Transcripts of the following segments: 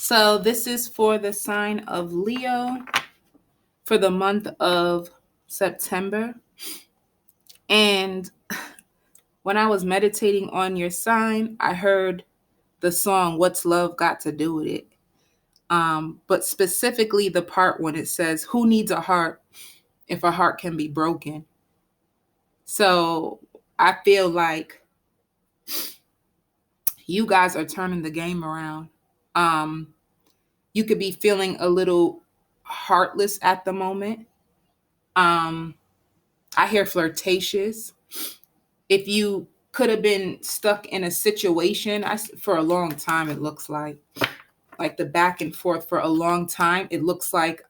So this is for the sign of Leo for the month of September. And when I was meditating on your sign, I heard the song What's Love Got to Do with It? But specifically the part when it says, who needs a heart if a heart can be broken? So I feel like you guys are turning the game around. You could be feeling a little heartless at the moment. Um, I hear flirtatious. If you could have been stuck in a situation for a long time, it looks like the back and forth for a long time, it looks like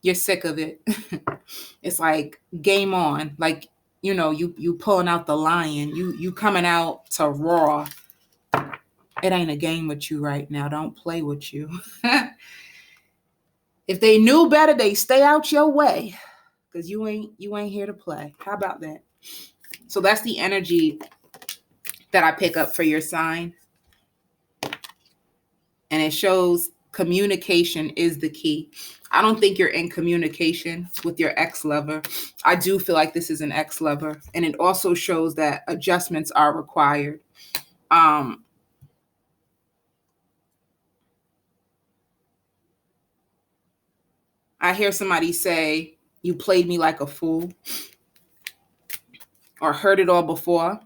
you're sick of it. It's like game on. Like, you pulling out the lion. You coming out to roar. It ain't a game with you right now. Don't play with you. If they knew better, they stay out your way. Because you ain't here to play. How about that? So that's the energy that I pick up for your sign. And it shows communication is the key. I don't think you're in communication with your ex-lover. I do feel like this is an ex-lover. And it also shows that adjustments are required. I hear somebody say, you played me like a fool, or heard it all before.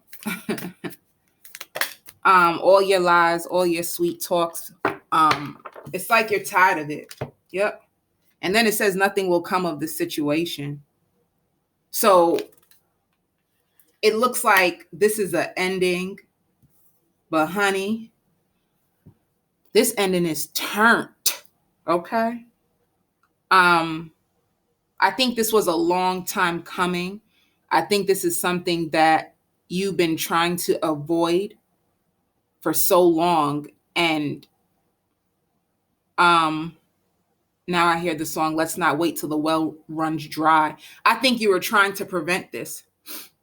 All your lies, all your sweet talks. It's like you're tired of it. Yep. And then it says nothing will come of the situation. So it looks like this is an ending. But honey, this ending is turned. Okay? I think this was a long time coming. I think this is something that you've been trying to avoid for so long. And now I hear the song, Let's Not Wait Till the Well Runs Dry. I think you were trying to prevent this.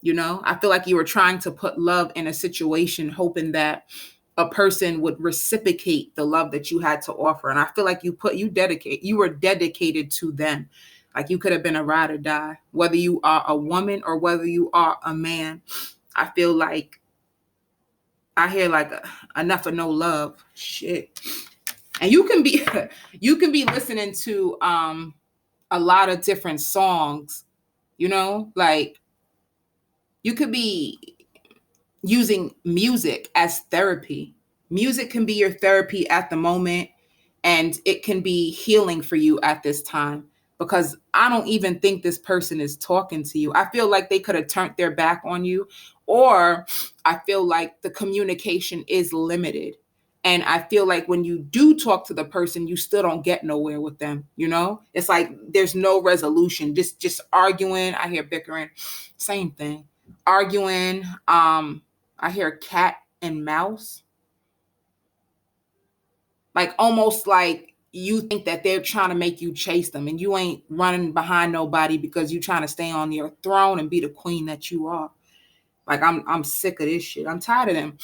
I feel like you were trying to put love in a situation, hoping that a person would reciprocate the love that you had to offer. And I feel like you were dedicated to them. Like you could have been a ride or die, whether you are a woman or whether you are a man. I feel like I hear like enough of no love. Shit. And you can be listening to a lot of different songs, like you could be using music as therapy. Music can be your therapy at the moment, and it can be healing for you at this time, because I don't even think this person is talking to you. I feel like they could have turned their back on you, or I feel like the communication is limited. And I feel like when you do talk to the person, you still don't get nowhere with them. It's like there's no resolution, just arguing. I hear bickering, same thing. Arguing. I hear cat and mouse. Like almost like you think that they're trying to make you chase them, and you ain't running behind nobody because you're trying to stay on your throne and be the queen that you are. Like I'm sick of this shit. I'm tired of them.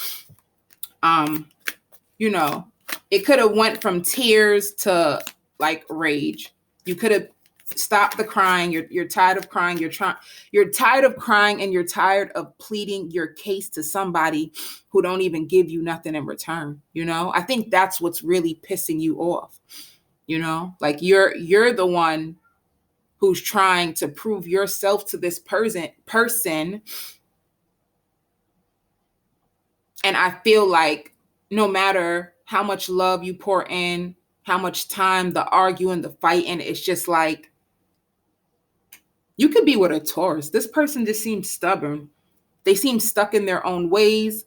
It could have went from tears to like rage. You could have stopped the crying. You're tired of crying. You're tired of crying, and you're tired of pleading your case to somebody who don't even give you nothing in return. I think that's what's really pissing you off. Like you're the one who's trying to prove yourself to this person. And I feel like no matter how much love you pour in, how much time, the arguing, the fighting, it's just like, you could be with a Taurus. This person just seems stubborn. They seem stuck in their own ways.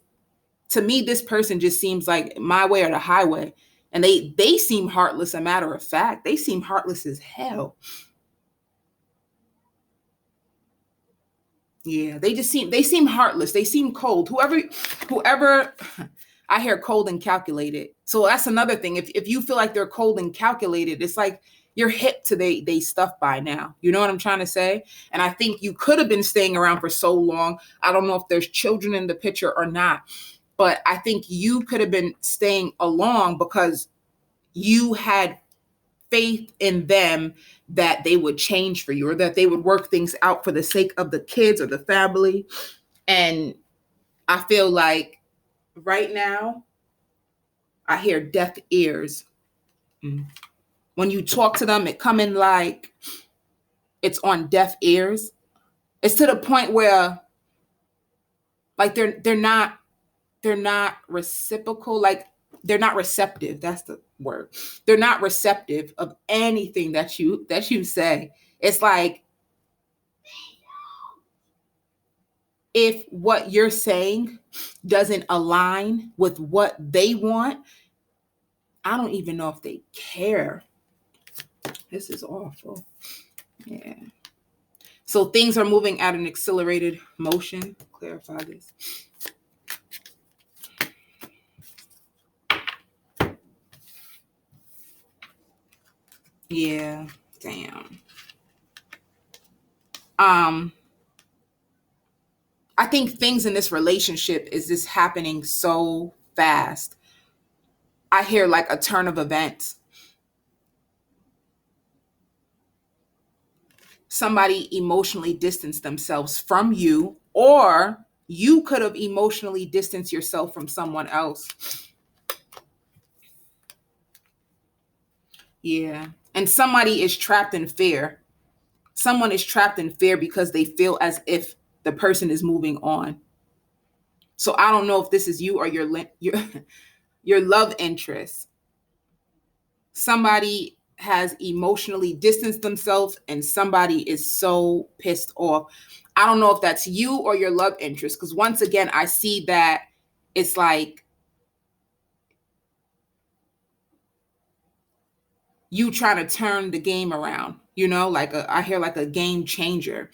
To me, this person just seems like my way or the highway. And they seem heartless, a matter of fact. They seem heartless as hell. Yeah, they seem heartless. They seem cold. Whoever I hear cold and calculated. So that's another thing. If you feel like they're cold and calculated, it's like you're hip to they stuff by now. You know what I'm trying to say? And I think you could have been staying around for so long. I don't know if there's children in the picture or not. But I think you could have been staying along because you had faith in them that they would change for you, or that they would work things out for the sake of the kids or the family. And I feel like right now I hear deaf ears. Mm. When you talk to them, it come in like it's on deaf ears. It's to the point where like they're not reciprocal, like they're not receptive. That's the word. They're not receptive of anything that you say. It's like if what you're saying doesn't align with what they want, I don't even know if they care. This is awful. Yeah. So things are moving at an accelerated motion. Clarify this. Yeah. Damn. I think things in this relationship is just happening so fast. I hear like a turn of events. Somebody emotionally distanced themselves from you, or you could have emotionally distanced yourself from someone else. Yeah. And somebody is trapped in fear. Someone is trapped in fear because they feel as if the person is moving on. So I don't know if this is you or your love interest. Somebody has emotionally distanced themselves and somebody is so pissed off. I don't know if that's you or your love interest, because once again, I see that it's like you trying to turn the game around, like I hear like a game changer.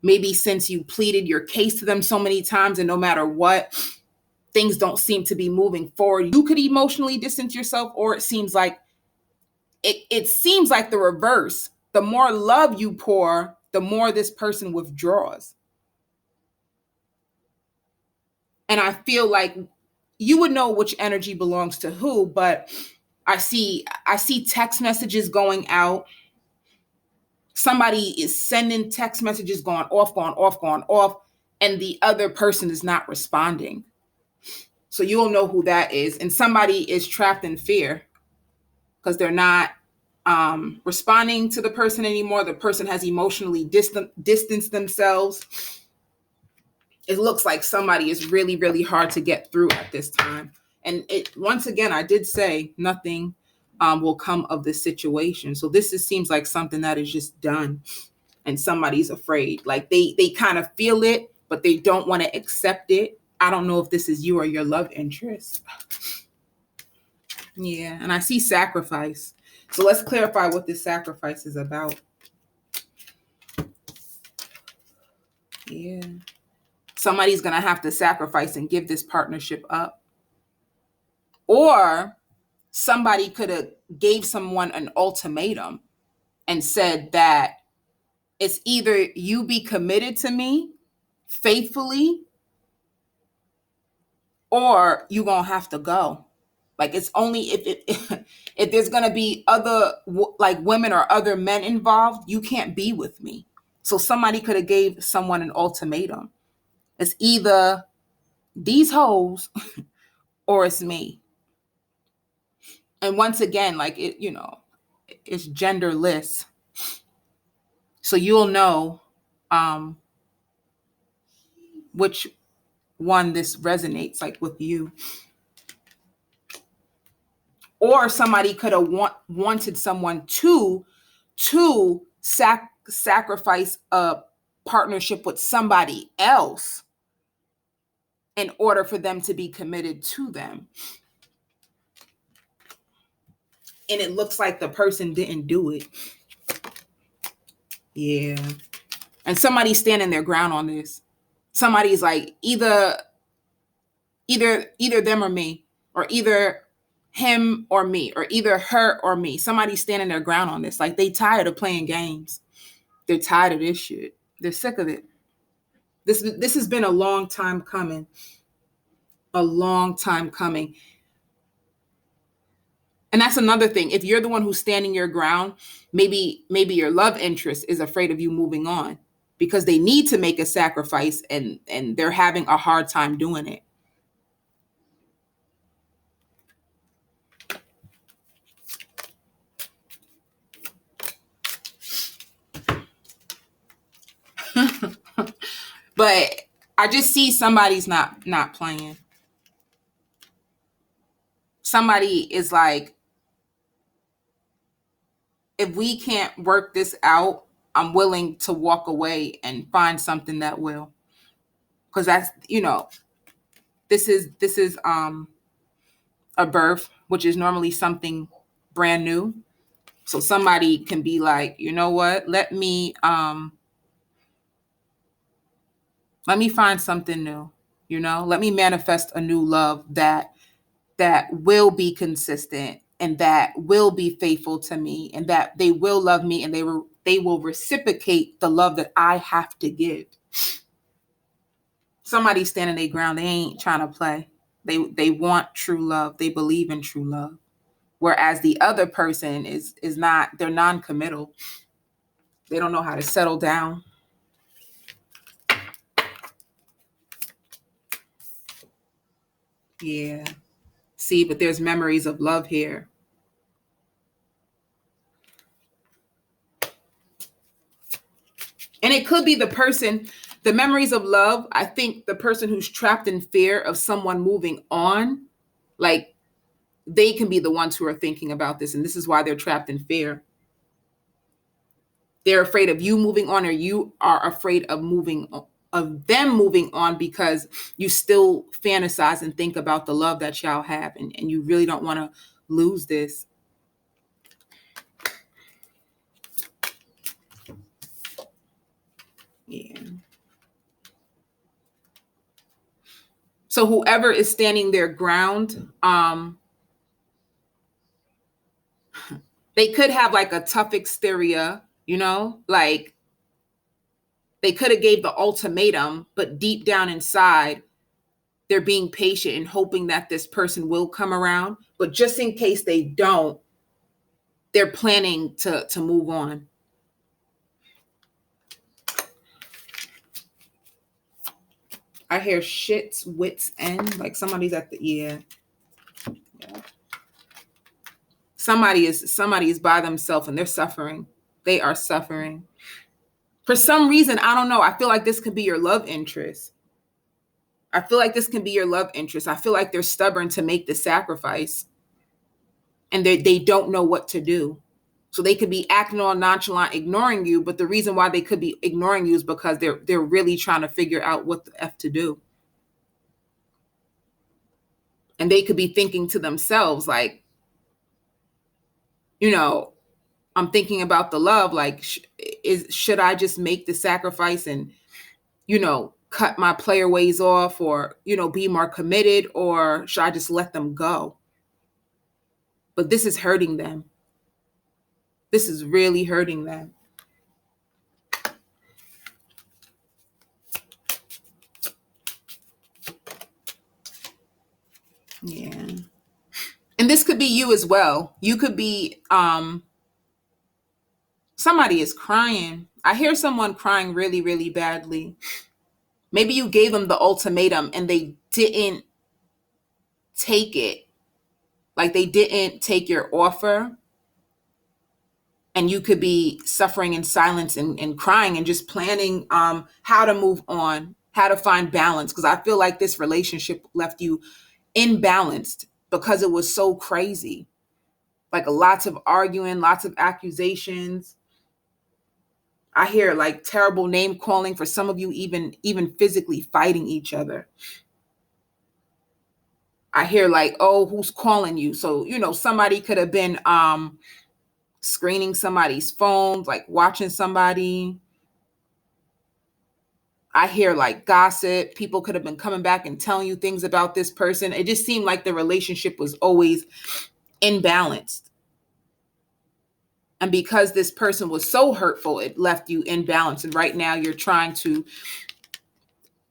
Maybe since you pleaded your case to them so many times and no matter what, things don't seem to be moving forward. You could emotionally distance yourself, or it seems like the reverse. The more love you pour, the more this person withdraws. And I feel like you would know which energy belongs to who, but I see text messages going out. Somebody is sending text messages going off, going off, going off, and the other person is not responding. So you'll know who that is. And somebody is trapped in fear because they're not responding to the person anymore. The person has emotionally distanced themselves. It looks like somebody is really, really hard to get through at this time. And once again, I did say nothing will come of this situation. So seems like something that is just done, and somebody's afraid. Like they kind of feel it, but they don't want to accept it. I don't know if this is you or your love interest. Yeah, and I see sacrifice. So let's clarify what this sacrifice is about. Yeah. Somebody's going to have to sacrifice and give this partnership up. Or somebody could have gave someone an ultimatum and said that it's either you be committed to me faithfully, or you going to have to go. Like it's only if there's going to be other like women or other men involved, you can't be with me. So somebody could have gave someone an ultimatum. It's either these hoes or it's me. And once again, like it's genderless. So you'll know which one this resonates like with you. Or somebody could have wanted someone to sacrifice a partnership with somebody else in order for them to be committed to them. And it looks like the person didn't do it. Yeah. And somebody's standing their ground on this. Somebody's like either them or me, or either him or me, or either her or me. Somebody's standing their ground on this. Like they tired of playing games. They're tired of this shit. They're sick of it. This has been a long time coming. A long time coming. And that's another thing. If you're the one who's standing your ground, maybe your love interest is afraid of you moving on because they need to make a sacrifice and they're having a hard time doing it. But I just see somebody's not playing. Somebody is like, if we can't work this out, I'm willing to walk away and find something that will. Because that's, this is a birth, which is normally something brand new. So somebody can be like, you know what, let me find something new, let me manifest a new love that will be consistent and that will be faithful to me and that they will love me and they will reciprocate the love that I have to give. Somebody's standing their ground. They ain't trying to play. They want true love. They believe in true love. Whereas the other person is not, they're non-committal. They don't know how to settle down. Yeah. See, but there's memories of love here. And it could be the memories of love. I think the person who's trapped in fear of someone moving on, like they can be the ones who are thinking about this. And this is why they're trapped in fear. They're afraid of you moving on, or you are afraid of them moving on because you still fantasize and think about the love that y'all have. And you really don't want to lose this. Yeah. So whoever is standing their ground, they could have like a tough exterior, like they could have gave the ultimatum, but deep down inside, they're being patient and hoping that this person will come around. But just in case they don't, they're planning to move on. I hear shit's wits end. Like somebody's at the yeah. Somebody is by themselves and they're suffering. They are suffering. For some reason, I don't know. I feel like this could be your love interest. I feel like they're stubborn to make the sacrifice. And they don't know what to do. So they could be acting all nonchalant, ignoring you. But the reason why they could be ignoring you is because they're really trying to figure out what the F to do. And they could be thinking to themselves, like, I'm thinking about the love. Like, should I just make the sacrifice and, cut my player ways off or, be more committed, or should I just let them go? But this is hurting them. This is really hurting them. Yeah. And this could be you as well. You could be, somebody is crying. I hear someone crying really, really badly. Maybe you gave them the ultimatum and they didn't take it. Like they didn't take your offer. And you could be suffering in silence and crying and just planning how to move on, how to find balance. Because I feel like this relationship left you imbalanced because it was so crazy. Like lots of arguing, lots of accusations. I hear like terrible name calling, for some of you, even physically fighting each other. I hear like, oh, who's calling you? So, somebody could have been screening somebody's phone, like watching somebody. I hear like gossip. People could have been coming back and telling you things about this person. It just seemed like the relationship was always imbalanced. And because this person was so hurtful, it left you imbalanced. And right now you're trying to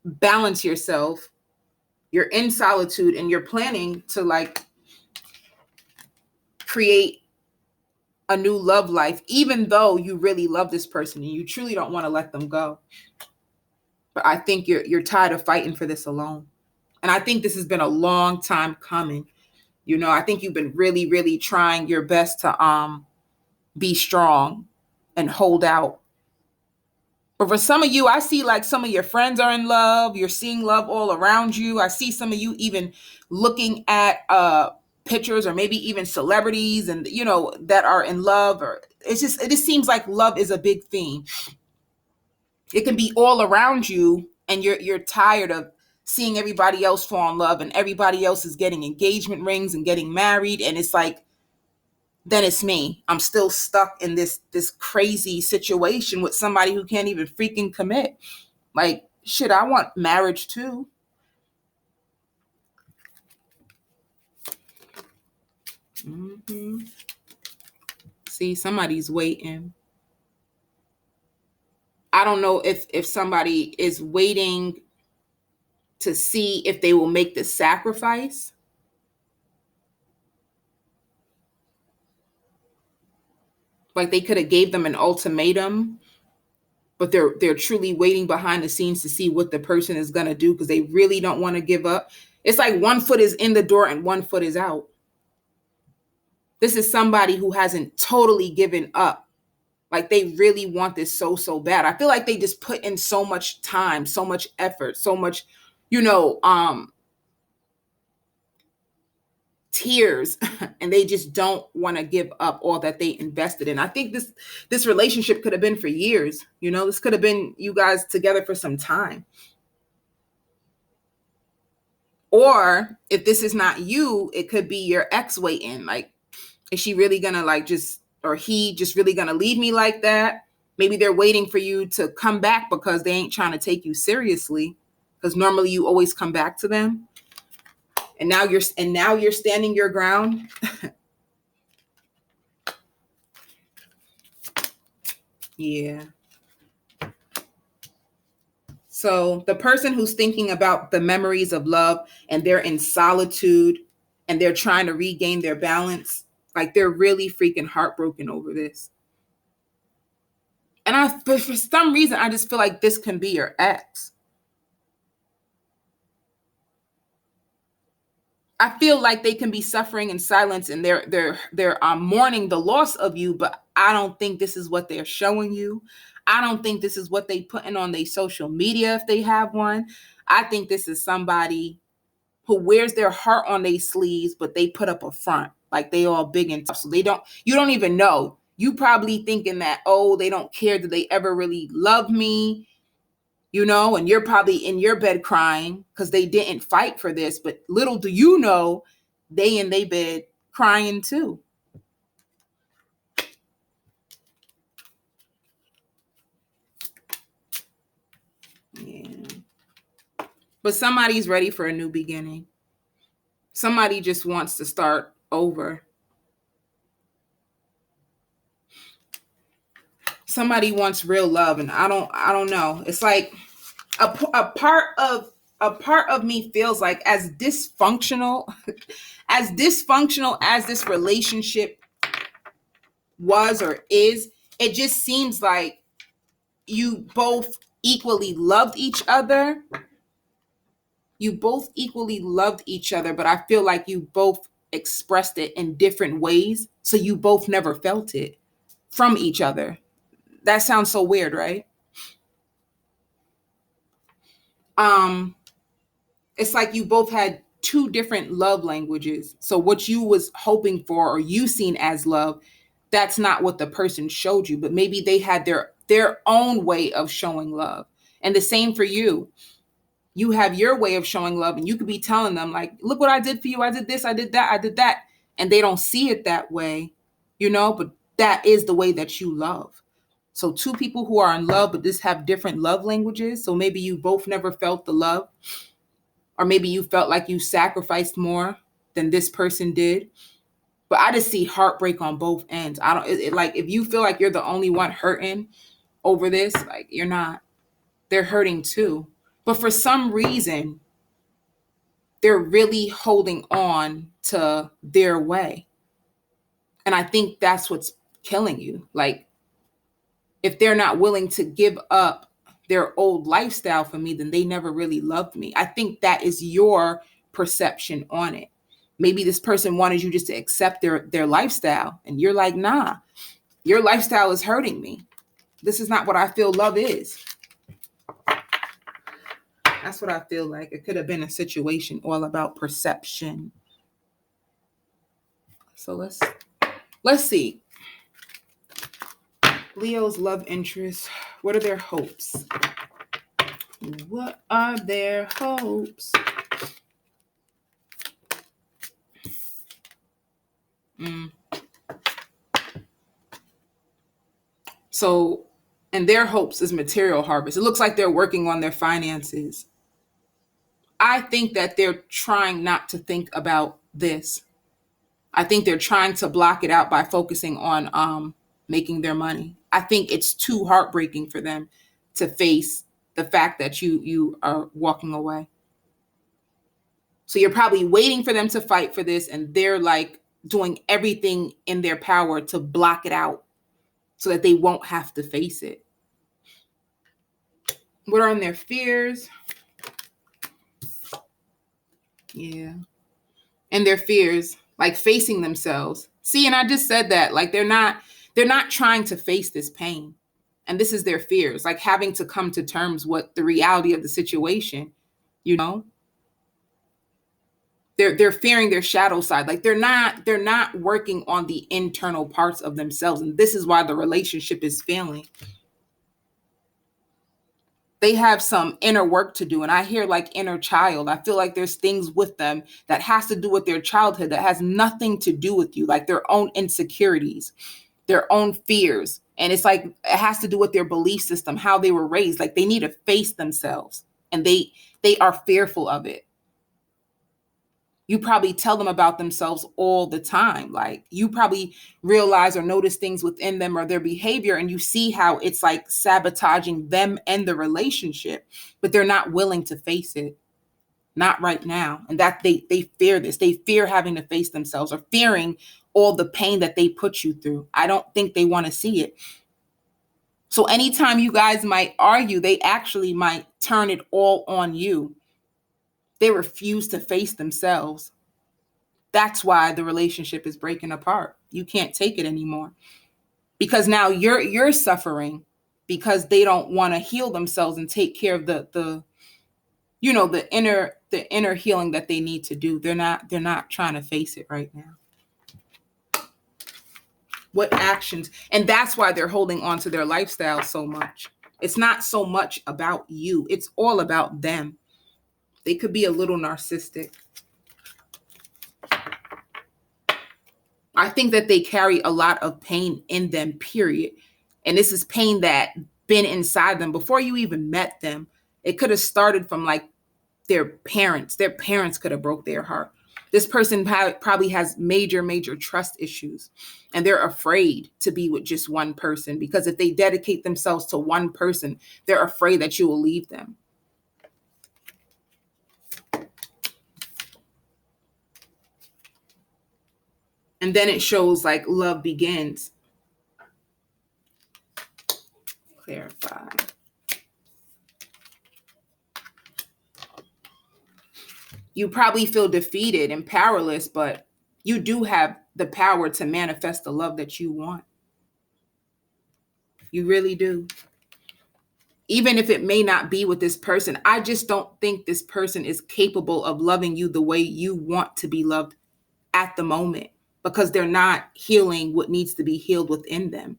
balance yourself You're in solitude and you're planning to like create a new love life, even though you really love this person and you truly don't want to let them go. But I think you're tired of fighting for this alone. And I think this has been a long time coming. You know, I think you've been really, really trying your best to be strong and hold out. But for some of you, I see like some of your friends are in love. You're seeing love all around you. I see some of you even looking at pictures or maybe even celebrities and you know that are in love. Or it just seems like love is a big theme. It can be all around you, and you're tired of seeing everybody else fall in love and everybody else is getting engagement rings and getting married, and it's like then it's me. I'm still stuck in this crazy situation with somebody who can't even freaking commit. Like, shit, I want marriage too. Hmm. See, somebody's waiting. I don't know if somebody is waiting to see if they will make the sacrifice. Like they could have gave them an ultimatum, but they're truly waiting behind the scenes to see what the person is gonna do because they really don't want to give up. It's like one foot is in the door and one foot is out. This is somebody who hasn't totally given up. Like they really want this so bad. I feel like they just put in so much time, so much effort, so much, you know, tears, and they just don't want to give up all that they invested in. I think this relationship could have been for years. You know, this could have been you guys together for some time. Or if this is not you, it could be your ex waiting. Like, is she really gonna like just, or he just really gonna leave me like that? Maybe they're waiting for you to come back because they ain't trying to take you seriously. Because normally you always come back to them. And now you're standing your ground. Yeah. So the person who's thinking about the memories of love and they're in solitude and they're trying to regain their balance, like they're really freaking heartbroken over this. But for some reason, I just feel like this can be your ex. I feel like they can be suffering in silence and they're mourning the loss of you, but I don't think this is what they're showing you. I don't think this is what they putting on their social media if they have one. I think this is somebody who wears their heart on their sleeves, but they put up a front like they all big and tough. So you don't even know. You probably thinking that, oh, they don't care. Did they ever really love me? You know, and you're probably in your bed crying because they didn't fight for this. But little do you know, they in their bed crying too. Yeah. But somebody's ready for a new beginning. Somebody just wants to start over. Somebody wants real love, and I don't know. It's like a part of me feels like as dysfunctional as this relationship was or is, it just seems like you both equally loved each other. You both equally loved each other, but I feel like you both expressed it in different ways. So you both never felt it from each other. That sounds so weird, right? Um, it's like you both had two different love languages. So what you was hoping for or you seen as love, that's not what the person showed you, but maybe they had their own way of showing love. And the same for you. You have your way of showing love and you could be telling them like, look what I did for you. I did this, I did that, I did that. And they don't see it that way, you know, but that is the way that you love. So two people who are in love but just have different love languages. So maybe you both never felt the love, or maybe you felt like you sacrificed more than this person did. But I just see heartbreak on both ends. I don't like if you feel like you're the only one hurting over this, like you're not. They're hurting too. But for some reason, they're really holding on to their way. And I think that's what's killing you. Like, if they're not willing to give up their old lifestyle for me, then they never really loved me. I think that is your perception on it. Maybe this person wanted you just to accept their lifestyle, and you're like, nah, your lifestyle is hurting me. This is not what I feel love is. That's what I feel like. It could have been a situation all about perception. So let's see. Leo's love interest. What are their hopes? What are their hopes? So, and their hopes is material harvest. It looks like they're working on their finances. I think that they're trying not to think about this. I think they're trying to block it out by focusing on making their money. I think it's too heartbreaking for them to face the fact that you are walking away. So you're probably waiting for them to fight for this, and they're like doing everything in their power to block it out so that they won't have to face it. What are in their fears? Yeah. And their fears, like facing themselves. See, and I just said that, like they're not trying to face this pain. And this is their fears, like having to come to terms with the reality of the situation, you know? They're fearing their shadow side. Like they're not working on the internal parts of themselves. And this is why the relationship is failing. They have some inner work to do. And I hear like inner child. I feel like there's things with them that has to do with their childhood that has nothing to do with you, like their own insecurities, their own fears. And it's like, it has to do with their belief system, how they were raised. Like they need to face themselves, and they are fearful of it. You probably tell them about themselves all the time. Like you probably realize or notice things within them or their behavior, and you see how it's like sabotaging them and the relationship, but they're not willing to face it. Not right now. And that they fear this. They fear having to face themselves or fearing all the pain that they put you through. I don't think they want to see it. So anytime you guys might argue, they actually might turn it all on you. They refuse to face themselves. That's why the relationship is breaking apart. You can't take it anymore because now you're suffering because they don't want to heal themselves and take care of the inner healing that they need to do. They're not trying to face it right now. What actions? And that's why they're holding on to their lifestyle so much. It's not so much about you. It's all about them. They could be a little narcissistic. I think that they carry a lot of pain in them, period. And this is pain that been inside them before you even met them. It could have started from like their parents. Their parents could have broke their heart. This person probably has major trust issues, and they're afraid to be with just one person because if they dedicate themselves to one person, they're afraid that you will leave them. And then it shows like love begins. Clarify. You probably feel defeated and powerless, but you do have the power to manifest the love that you want. You really do. Even if it may not be with this person, I just don't think this person is capable of loving you the way you want to be loved at the moment because they're not healing what needs to be healed within them.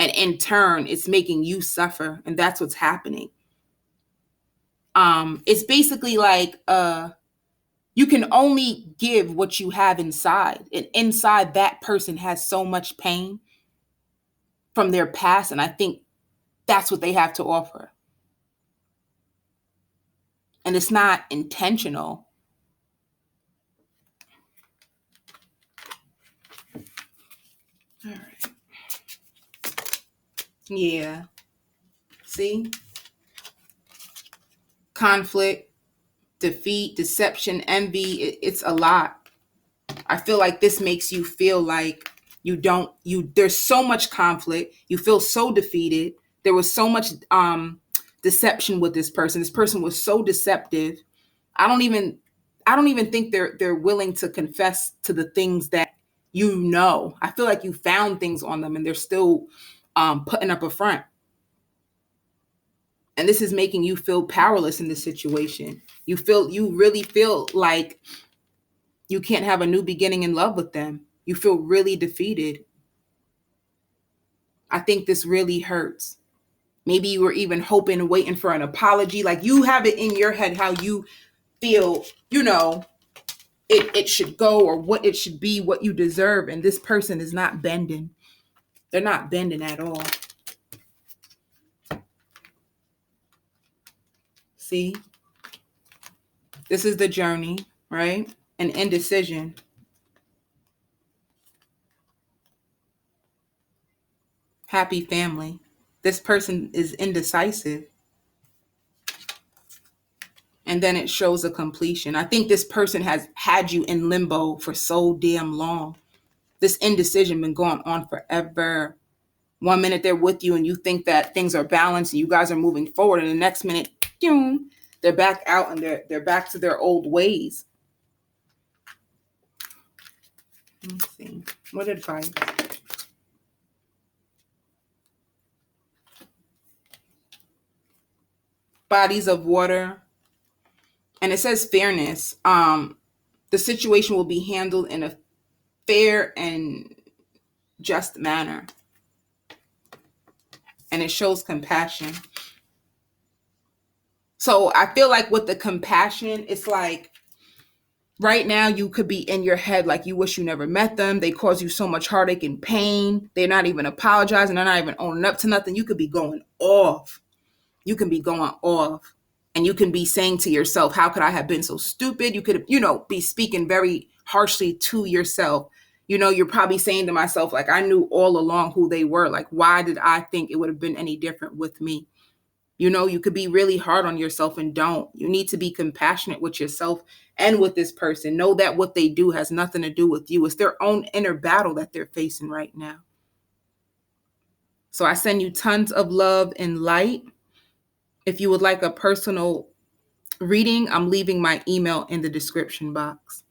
And in turn, it's making you suffer. And that's what's happening. It's basically like you can only give what you have inside. And inside that person has so much pain from their past. And I think that's what they have to offer. And it's not intentional. All right. Yeah. See? Conflict, defeat, deception, envy. It's a lot. I feel like this makes you feel like there's so much conflict. You feel so defeated. There was so much deception with this person. This person was so deceptive. I don't even I don't even think they're willing to confess to the things that you know. I feel like you found things on them and they're still putting up a front. And this is making you feel powerless in this situation. You really feel like you can't have a new beginning in love with them. You feel really defeated. I think this really hurts. Maybe you were even hoping and waiting for an apology. Like you have it in your head how you feel, it should go or what it should be, what you deserve. And this person is not bending. They're not bending at all. See? This is the journey, right? An indecision. Happy family. This person is indecisive. And then it shows a completion. I think this person has had you in limbo for so damn long. This indecision been going on forever. One minute they're with you and you think that things are balanced and you guys are moving forward, and the next minute, they're back out and they're back to their old ways. Let's see. What advice? Bodies of water. And it says fairness. The situation will be handled in a fair and just manner. And it shows compassion. So I feel like with the compassion, it's like right now you could be in your head like you wish you never met them. They cause you so much heartache and pain. They're not even apologizing. They're not even owning up to nothing. You could be going off. You can be going off. And you can be saying to yourself, how could I have been so stupid? You could, be speaking very harshly to yourself. You're probably saying to myself, like, I knew all along who they were. Like, why did I think it would have been any different with me? You could be really hard on yourself and don't. You need to be compassionate with yourself and with this person. Know that what they do has nothing to do with you. It's their own inner battle that they're facing right now. So I send you tons of love and light. If you would like a personal reading, I'm leaving my email in the description box.